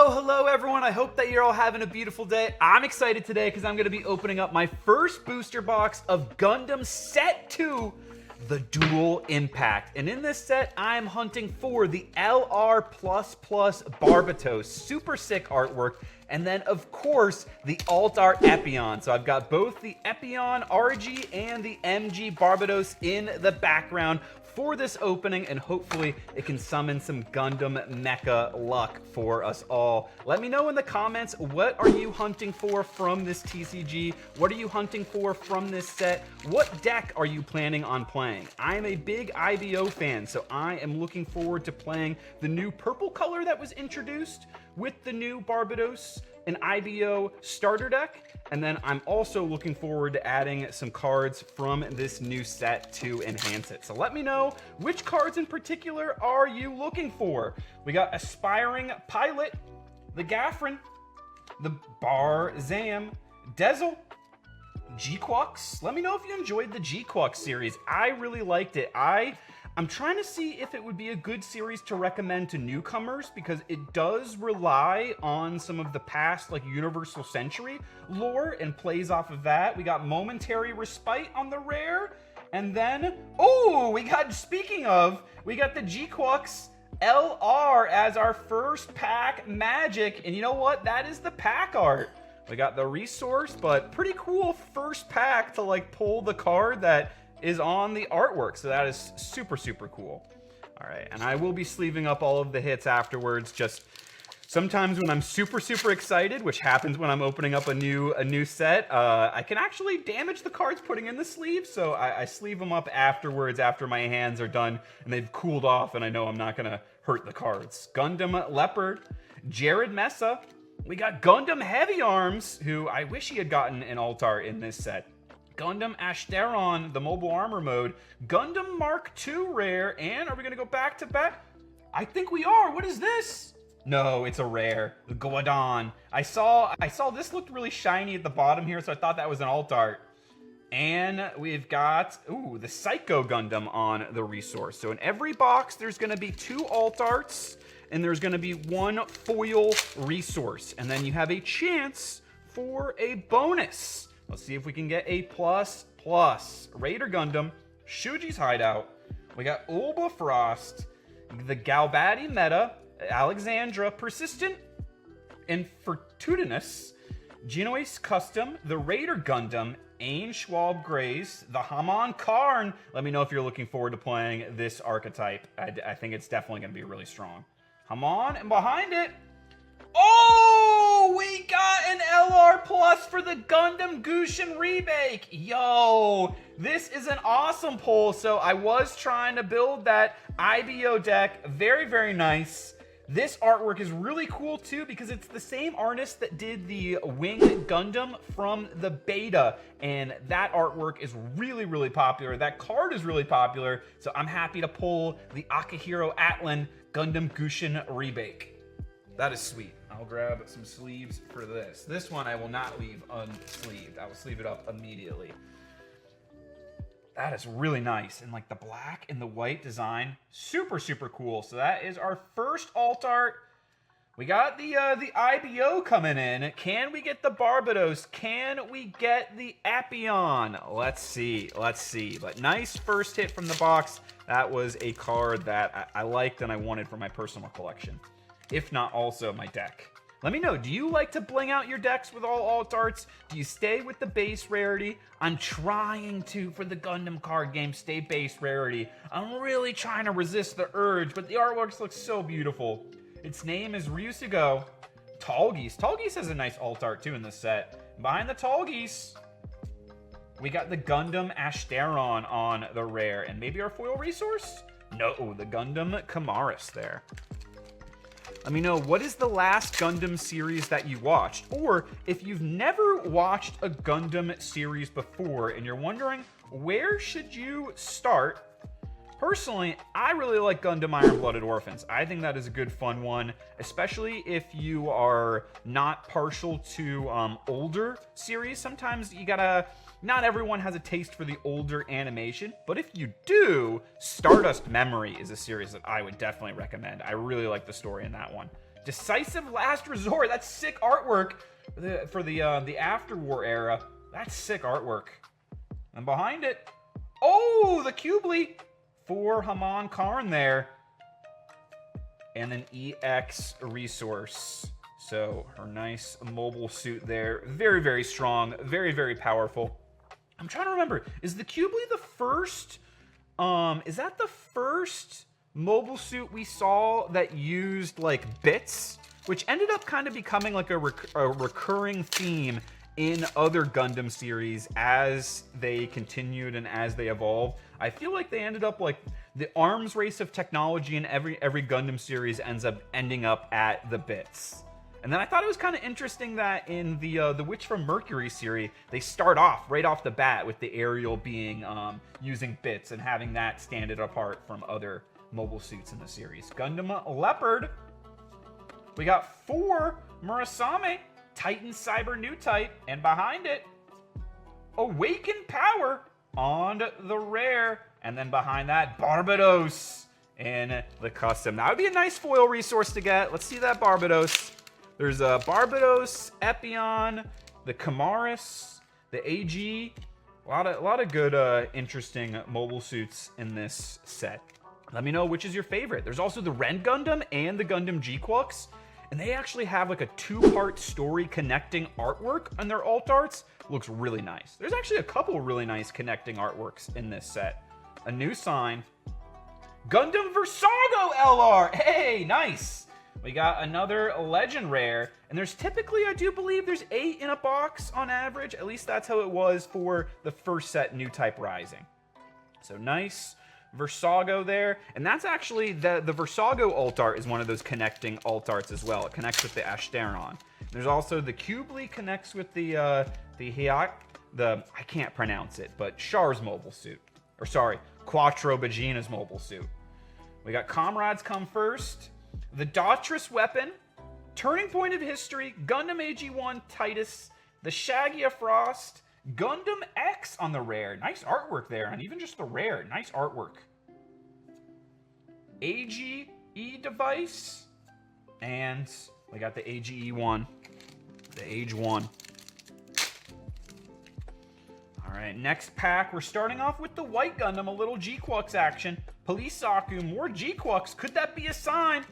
Hello everyone. I hope that you're all having a beautiful day. I'm excited today because I'm going to be opening up my first booster box of Gundam Set 2, the Dual Impact. And in this set, I'm hunting for the LR++ Barbatos. Super sick artwork. And then, of course, the Alt Art Epion. So I've got both the Epion RG and the MG Barbatos in the background for this opening, and hopefully it can summon some Gundam mecha luck for us all. Let me know in the comments, what are you hunting for from this TCG? What are you hunting for from this set? What deck are you planning on playing? I am a big IBO fan, so I am looking forward to playing the new purple color that was introduced with the new Barbatos, an IBO starter deck. And then I'm also looking forward to adding some cards from this new set to enhance it. So let me know, which cards in particular are you looking for? We got Aspiring Pilot, the Gaffrin, the Barzam, Dezel, G-Quux. Let me know if you enjoyed the G-Quux series. I really liked it. I'm trying to see if it would be a good series to recommend to newcomers, because it does rely on some of the past, like, Universal Century lore and plays off of that. We got Momentary Respite on the rare, and then, speaking of, we got the G-Quux LR as our first pack magic, and you know what? That is the pack art. We got the resource, but pretty cool first pack to, like, pull the card that is on the artwork, so that is super, super cool. All right, and I will be sleeving up all of the hits afterwards. Just sometimes when I'm super, super excited, which happens when I'm opening up a new set, I can actually damage the cards putting in the sleeve, so I sleeve them up afterwards after my hands are done and they've cooled off and I know I'm not gonna hurt the cards. Gundam Leopard, Jared Mesa. We got Gundam Heavy Arms, who I wish he had gotten an Altar in this set. Gundam Ashtaron, the mobile armor mode, Gundam Mark II rare, and are we gonna go back to back? I think we are. What is this? No, it's a rare. The Guadon. I saw this looked really shiny at the bottom here, so I thought that was an alt art. And we've got, the Psycho Gundam on the resource. So in every box, there's gonna be 2 alt arts, and there's gonna be 1 foil resource. And then you have a chance for a bonus. Let's see if we can get a plus. Raider Gundam, Shuji's Hideout. We got Ulba Frost, the Galbati Meta, Alexandra Persistent, and Fortuitous, Genoese Custom, the Raider Gundam, Ain Schwab Grays, the Haman Karn. Let me know if you're looking forward to playing this archetype. I think it's definitely going to be really strong. Haman, and behind it, we got an LR Plus for the Gundam Gushin Remake. Yo, this is an awesome pull. So I was trying to build that IBO deck. Very, very nice. This artwork is really cool too, because it's the same artist that did the Wing Gundam from the beta, and that artwork is really, really popular. That card is really popular, so I'm happy to pull the Akihiro Atlan Gundam Gushin Remake. That is sweet. I'll grab some sleeves for this. This one I will not leave unsleeved. I will sleeve it up immediately. That is really nice. And like the black and the white design, super, super cool. So that is our first alt art. We got the IBO coming in. Can we get the Barbatos? Can we get the Epion? Let's see. But nice first hit from the box. That was a card that I liked and I wanted for my personal collection, if not also my deck. Let me know, do you like to bling out your decks with all alt arts? Do you stay with the base rarity? I'm trying to, for the Gundam card game, stay base rarity. I'm really trying to resist the urge, but the artworks look so beautiful. Its name is Ryusugo. Tallgeese. Tallgeese has a nice alt art too in this set. Behind the Tallgeese, we got the Gundam Ashtaron on the rare, and maybe our foil resource? No, the Gundam Kamaris there. Let me know, what is the last Gundam series that you watched? Or if you've never watched a Gundam series before and you're wondering, where should you start? Personally, I really like Gundam Iron-Blooded Orphans. I think that is a good, fun one, especially if you are not partial to older series. Sometimes you gotta... Not everyone has a taste for the older animation, but if you do, Stardust Memory is a series that I would definitely recommend. I really like the story in that one. Decisive Last Resort. That's sick artwork for the after-war era. That's sick artwork. And behind it, oh, the Cubely for Haman Karn there. And an EX resource. So her nice mobile suit there. Very, very strong. Very, very powerful. I'm trying to remember. Is the Cubely the first... is that the first mobile suit we saw that used, like, bits? Which ended up kind of becoming, like, a recurring theme in other Gundam series as they continued and as they evolved. I feel like they ended up, like, the arms race of technology in every Gundam series ending up at the bits. And then I thought it was kind of interesting that in the Witch from Mercury series, they start off right off the bat with the aerial being using bits and having that stand it apart from other mobile suits in the series. Gundam Leopard. We got 4 Murasame Titan Cyber New Type, and behind it, Awaken Power on the rare, and then behind that, Barbatos in the custom. That would be a nice foil resource to get. Let's see that Barbatos. There's a Barbatos, Epion, the Kamaris, the AG. A lot of good, interesting mobile suits in this set. Let me know which is your favorite. There's also the Ren Gundam and the Gundam G-Quux. And they actually have like a 2-part story connecting artwork on their alt arts. Looks really nice. There's actually a couple really nice connecting artworks in this set. A new sign. Gundam Versago LR. Hey, nice. We got another Legend Rare. And there's typically, I do believe, there's 8 in a box on average. At least that's how it was for the first set, New Type Rising. So nice. Versago there, and that's actually the Versago alt art is one of those connecting alt arts as well. It connects with the Ashteron. There's also the Cubely connects with the I can't pronounce it, but Char's mobile suit, or sorry, Quattro Bagina's mobile suit. We got Comrades Come First, the Daughtris weapon, Turning Point of History, Gundam AG1 Titus, the Shagia Frost, Gundam X on the rare. Nice artwork there, and even just the rare. Nice artwork. AGE device. And we got the AGE1. The Age 1. Alright, next pack. We're starting off with the White Gundam. A little G-Quux action. Police Saku. More G-Quux. Could that be a sign?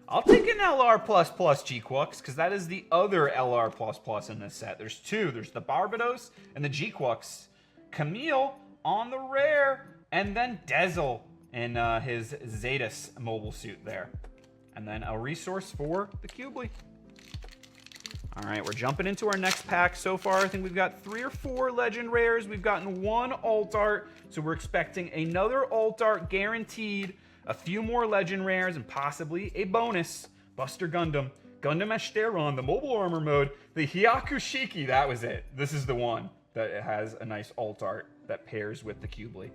I'll take an LR++ G-Quux, because that is the other LR++ in this set. There's 2. There's the Barbatos and the G-Quux. Camille on the rare, and then Dezel in his Zetas mobile suit there. And then a resource for the Cubely. All right, we're jumping into our next pack. So far, I think we've got 3 or 4 Legend Rares. We've gotten 1 alt art, so we're expecting another alt art guaranteed. A few more Legend Rares, and possibly a bonus. Buster Gundam, Gundam Ashteron, the mobile armor mode, the Hyakushiki, that was it. This is the one that has a nice alt art that pairs with the Cubely.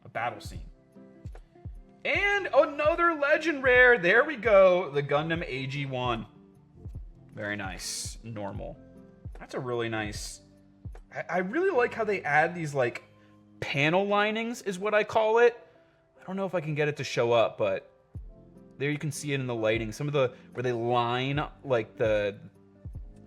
A battle scene. And another Legend Rare, there we go, the Gundam AG1. Very nice, normal. That's a really nice, I really like how they add these like panel linings is what I call it. I don't know if I can get it to show up, but there you can see it in the lighting. Some of the, where they line, like they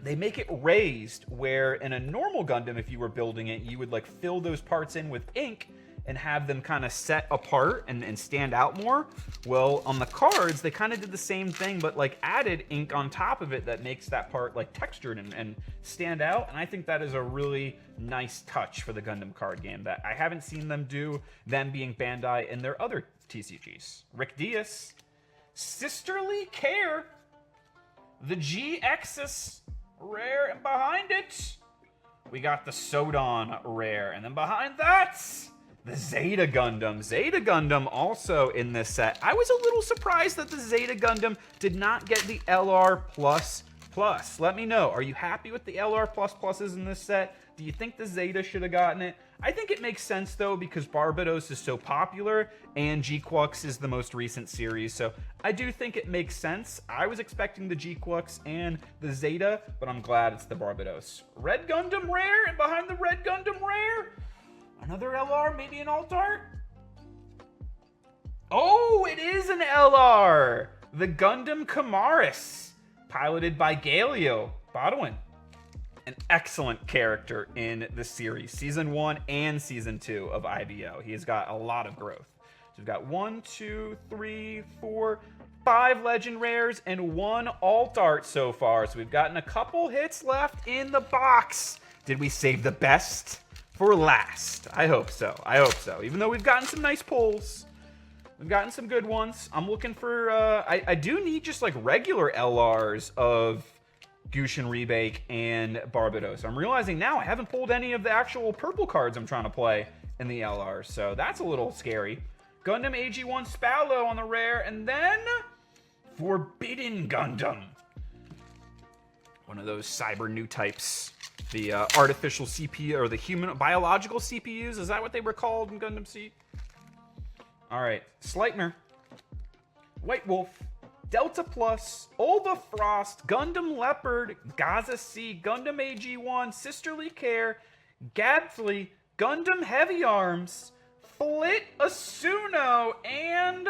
make it raised, where in a normal Gundam, if you were building it, you would like fill those parts in with ink and have them kind of set apart and stand out more. Well, on the cards, they kind of did the same thing, but like added ink on top of it that makes that part like textured and stand out. And I think that is a really nice touch for the Gundam card game that I haven't seen them do, them being Bandai in their other TCGs. Rick Diaz, Sisterly Care, the GX's rare, and behind it, we got the Sodon rare. And then behind that, the Zeta Gundam. Zeta Gundam also in this set. I was a little surprised that the Zeta Gundam did not get the LR++. Let me know. Are you happy with the LR++s in this set? Do you think the Zeta should have gotten it? I think it makes sense, though, because Barbatos is so popular, and G-Quux is the most recent series, so I do think it makes sense. I was expecting the G-Quux and the Zeta, but I'm glad it's the Barbatos. Red Gundam rare, and behind the Red Gundam rare, another LR, maybe an alt art? Oh, it is an LR! The Gundam Kamaris. piloted by Galio Bodwin. An excellent character in the series, Season 1 and Season 2 of IBO. He has got a lot of growth. So we've got 1, 2, 3, 4, 5 legend rares and 1 alt art so far. So we've gotten a couple hits left in the box. Did we save the best for last? I hope so. I hope so. Even though we've gotten some nice pulls, we've gotten some good ones. I'm looking for, I do need just like regular LRs of Gushin Rebake and Barbatos. I'm realizing now I haven't pulled any of the actual purple cards I'm trying to play in the LR, so that's a little scary. Gundam AG1 Spallo on the rare, and then Forbidden Gundam. One of those cyber new types. The artificial CPU, or the human biological CPUs, is that what they were called in Gundam Seed? All right, Sleipnir, White Wolf, Delta Plus, Ulva Frost, Gundam Leopard, Gaza Sea, Gundam AG1, Sisterly Care, Gabfly, Gundam Heavy Arms, Flit Asuno, and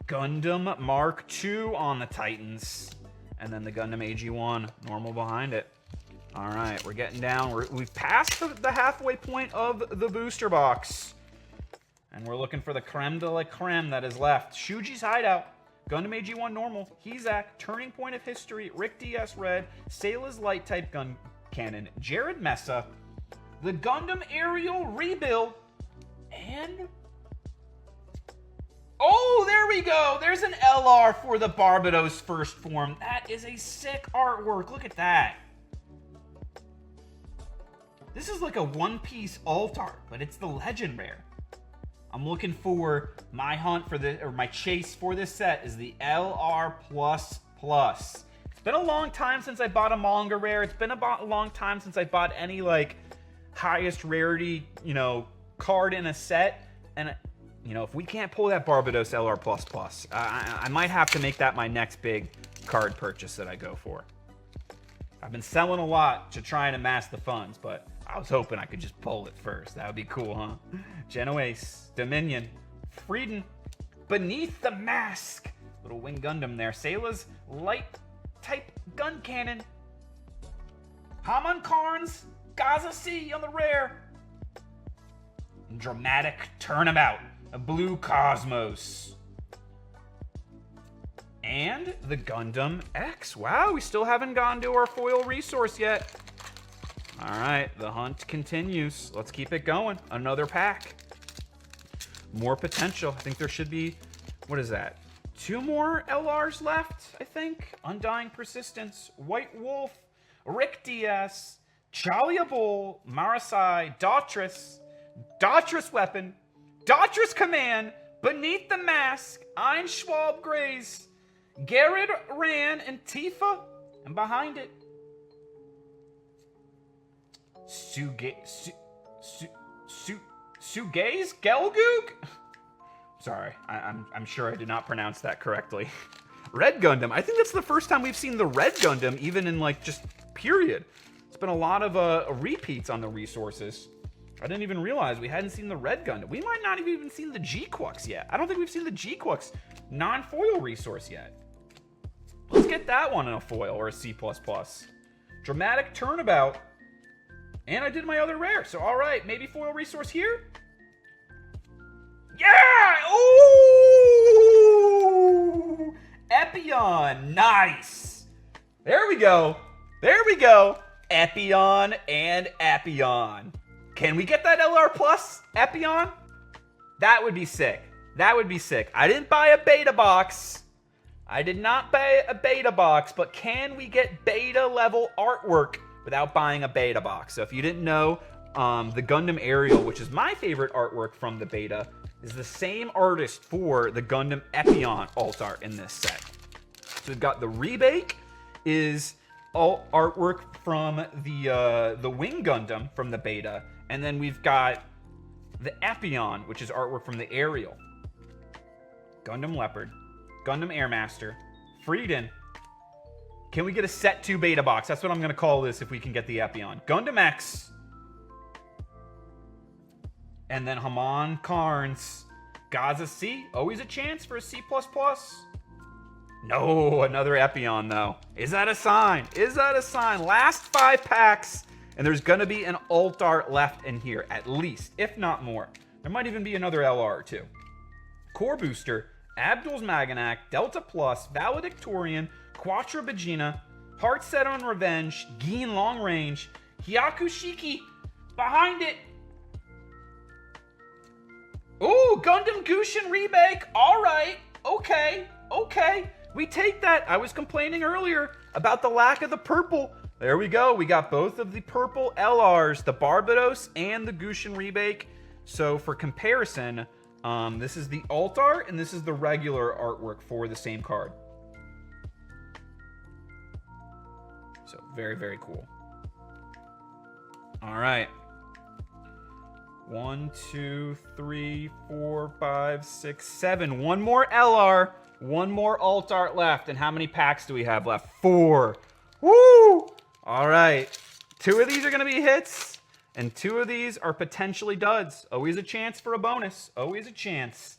Gundam Mark II on the Titans. And then the Gundam AG1 normal behind it. All right, we're getting down. We've passed the halfway point of the booster box. And we're looking for the creme de la creme that is left. Shuji's Hideout, Gundam AG1 normal, Hizak, Turning Point of History, Rick DS Red, Sayla's Light Type Gun Cannon, Jared Mesa, the Gundam Aerial Rebuild, and... oh, there we go! There's an LR for the Barbatos First Form. That is a sick artwork. Look at that. This is like a one-piece alt art, but it's the Legend Rare. I'm looking for my hunt for this, or my chase for this set is the LR++. It's been a long time since I bought a manga rare. It's been a long time since I bought any like highest rarity, you know, card in a set. And you know, if we can't pull that Barbatos LR++, I might have to make that my next big card purchase that I go for. I've been selling a lot to try and amass the funds, but I was hoping I could just pull it first. That would be cool, huh? Genoace, Dominion, Frieden, Beneath the Mask. Little Wing Gundam there. Sayla's Light Type Gun Cannon. Haman Karn's Gaza Sea on the rare. Dramatic Turnabout. A Blue Cosmos. And the Gundam X. Wow, we still haven't gotten to our foil resource yet. All right, the hunt continues. Let's keep it going. Another pack. More potential. I think there should be, what is that? 2 more LRs left, I think. Undying Persistence, White Wolf, Rick DS, Chalia Bull, Marasai, Daughtris, Daughtris Weapon, Daughtris Command, Beneath the Mask, Ein Schwab Grays, Garrett Ran, and Tifa. And behind it, Sugaze Gelgoog? Sorry, I'm sure I did not pronounce that correctly. Red Gundam. I think that's the first time we've seen the Red Gundam, even in like just period. It's been a lot of repeats on the resources. I didn't even realize we hadn't seen the Red Gundam. We might not have even seen the G-Quux yet. I don't think we've seen the G-Quux non-foil resource yet. Let's get that one in a foil or a C++. Dramatic Turnabout. And I did my other rare, so all right, maybe foil resource here? Yeah! Ooh! Epion, nice! There we go. There we go. Epion and Epion. Can we get that LR Plus Epion? That would be sick. That would be sick. I didn't buy a beta box. I did not buy a beta box, but can we get beta level artwork without buying a beta box? So if you didn't know, the Gundam Aerial, which is my favorite artwork from the beta, is the same artist for the Gundam Epion alt art in this set. So we've got the Rebake is alt artwork from the Wing Gundam from the beta, and then we've got the Epion, which is artwork from the Aerial. Gundam Leopard, Gundam Airmaster, Frieden. Can we get a set 2 beta box? That's what I'm going to call this if we can get the Epion. Gundam X. And then Haman Karn's Gaza C. Always a chance for a C++. No, another Epion though. Is that a sign? Is that a sign? Last 5 packs, and there's gonna be an alt art left in here, at least, if not more. There might even be another LR or two. Core Booster, Abdul's Maganac, Delta Plus, Valedictorian, Quattro Bagina, Heart Set on Revenge, Geen Long Range, Hyakushiki, behind it. Ooh, Gundam Gushin Remake. All right, okay. We take that. I was complaining earlier about the lack of the purple. There we go. We got both of the purple LRs, the Barbatos and the Gushin Remake. So for comparison, this is the alt art and this is the regular artwork for the same card. So very, very cool. All right. 1, 2, 3, 4, 5, 6, 7. One more LR, one more alt art left. And how many packs do we have left? 4. Woo! All right. 2 of these are going to be hits, and 2 of these are potentially duds. Always a chance for a bonus. Always a chance.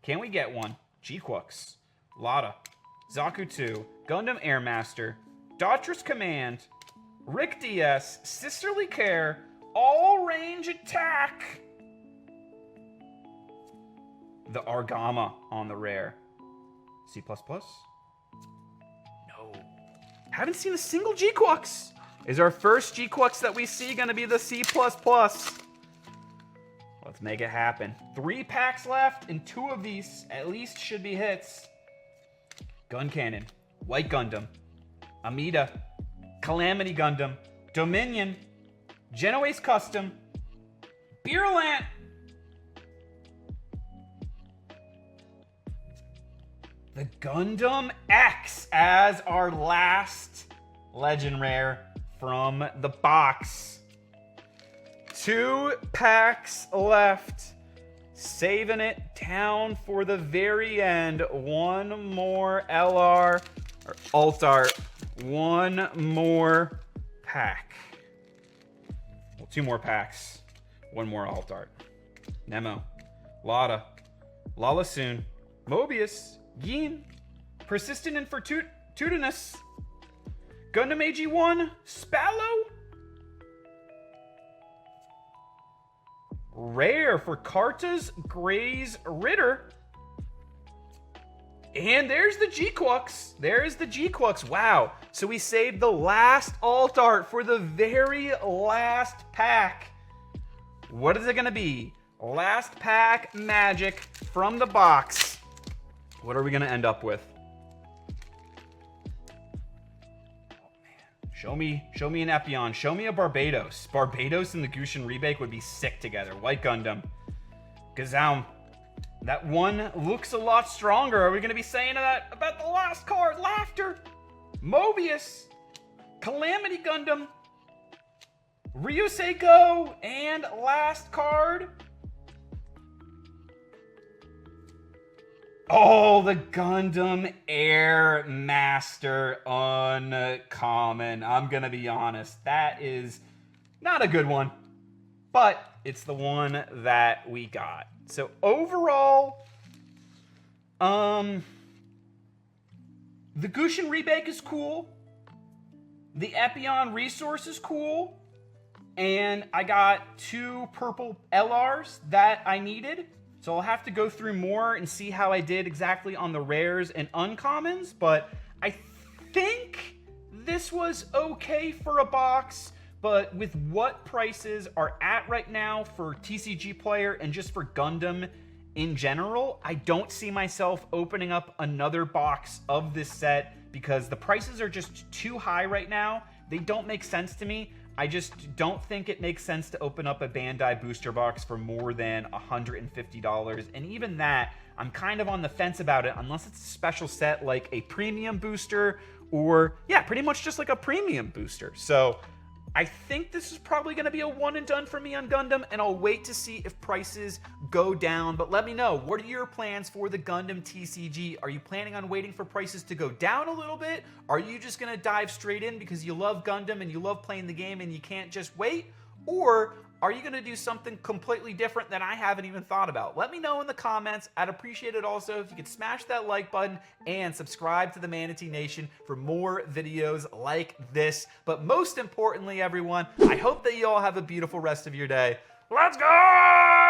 Can we get one? G-Quux, Lada, Zaku 2, Gundam Airmaster, Daughters Command, Rick DS, Sisterly Care, All Range Attack. The Argama on the rare. C++? No. Haven't seen a single G-Quux. Is our first G-Quux that we see going to be the C++? Let's make it happen. 3 packs left, and 2 of these at least should be hits. Gun Cannon, White Gundam, Amida, Calamity Gundam, Dominion, Genoese Custom, Beerlant, the Gundam X as our last legend rare from the box. 2 packs left. Saving it down for the very end. One more LR, or alt art. One more pack. Well, 2 more packs. One more alt art. Nemo, Lada, Lalasoon, Mobius, Geen, Persistent and Fortuitous, Gundam AG1, Spallow, rare for Karta's Gray's Ritter, and there's the G-Quux. There's the G-Quux. Wow. So we saved the last alt art for the very last pack. What is it going to be? Last pack magic from the box. What are we going to end up with? Oh, man. Show me an Epion. Show me a Barbatos. Barbatos and the Gushin Remake would be sick together. White Gundam. Gazown. That one looks a lot stronger. Are we going to be saying that about the last card? Laughter. Mobius. Calamity Gundam. Ryusei Go. And last card. Oh, the Gundam Air Master uncommon. I'm going to be honest. That is not a good one. But it's the one that we got. So overall, the Gushin Remake is cool. The Epion Resource is cool. And I got 2 purple LRs that I needed. So I'll have to go through more and see how I did exactly on the rares and uncommons. But I think this was okay for a box. But with what prices are at right now for TCG Player and just for Gundam in general, I don't see myself opening up another box of this set because the prices are just too high right now. They don't make sense to me. I just don't think it makes sense to open up a Bandai booster box for more than $150. And even that, I'm kind of on the fence about it unless it's a special set like a premium booster or, yeah, pretty much just like a premium booster. So I think this is probably going to be a one and done for me on Gundam, and I'll wait to see if prices go down. But let me know, what are your plans for the Gundam TCG? Are you planning on waiting for prices to go down a little bit? Are you just going to dive straight in because you love Gundam and you love playing the game and you can't just wait? Or are you going to do something completely different that I haven't even thought about? Let me know in the comments. I'd appreciate it also if you could smash that like button and subscribe to the Manatee Nation for more videos like this. But most importantly, everyone, I hope that you all have a beautiful rest of your day. Let's go!